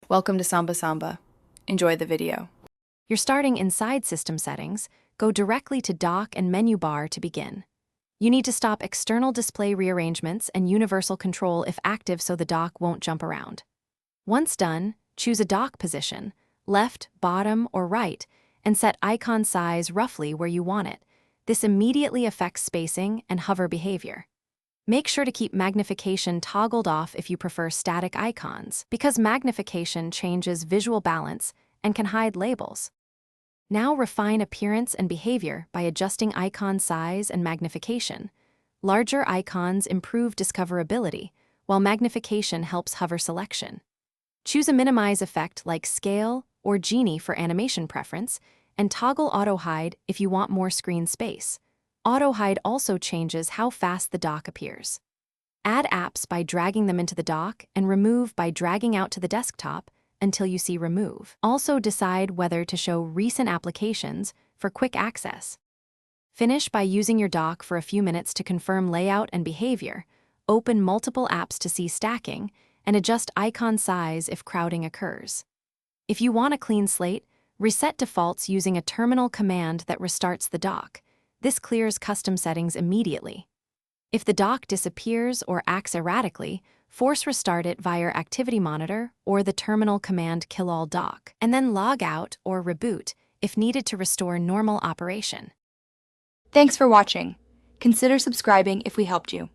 Welcome to Samba Samba. Enjoy the video. You're starting inside System Settings. Go directly to Dock and Menu Bar to begin. You need to stop external display rearrangements and universal control if active so the dock won't jump around. Once done, choose a dock position, left, bottom, or right, and set icon size roughly where you want it. This immediately affects spacing and hover behavior. Make sure to keep magnification toggled off if you prefer static icons, because magnification changes visual balance and can hide labels. Now refine appearance and behavior by adjusting icon size and magnification. Larger icons improve discoverability, while magnification helps hover selection. Choose a minimize effect like Scale or Genie for animation preference, and toggle Auto Hide if you want more screen space. Auto Hide also changes how fast the dock appears. Add apps by dragging them into the dock and remove by dragging out to the desktop until you see Remove. Also decide whether to show recent applications for quick access. Finish by using your dock for a few minutes to confirm layout and behavior, open multiple apps to see stacking, and adjust icon size if crowding occurs. If you want a clean slate, reset defaults using a terminal command that restarts the dock. This clears custom settings immediately. If the dock disappears or acts erratically, force restart it via Activity Monitor or the terminal command Kill All Dock, and then log out or reboot if needed to restore normal operation. Thanks for watching. Consider subscribing if we helped you.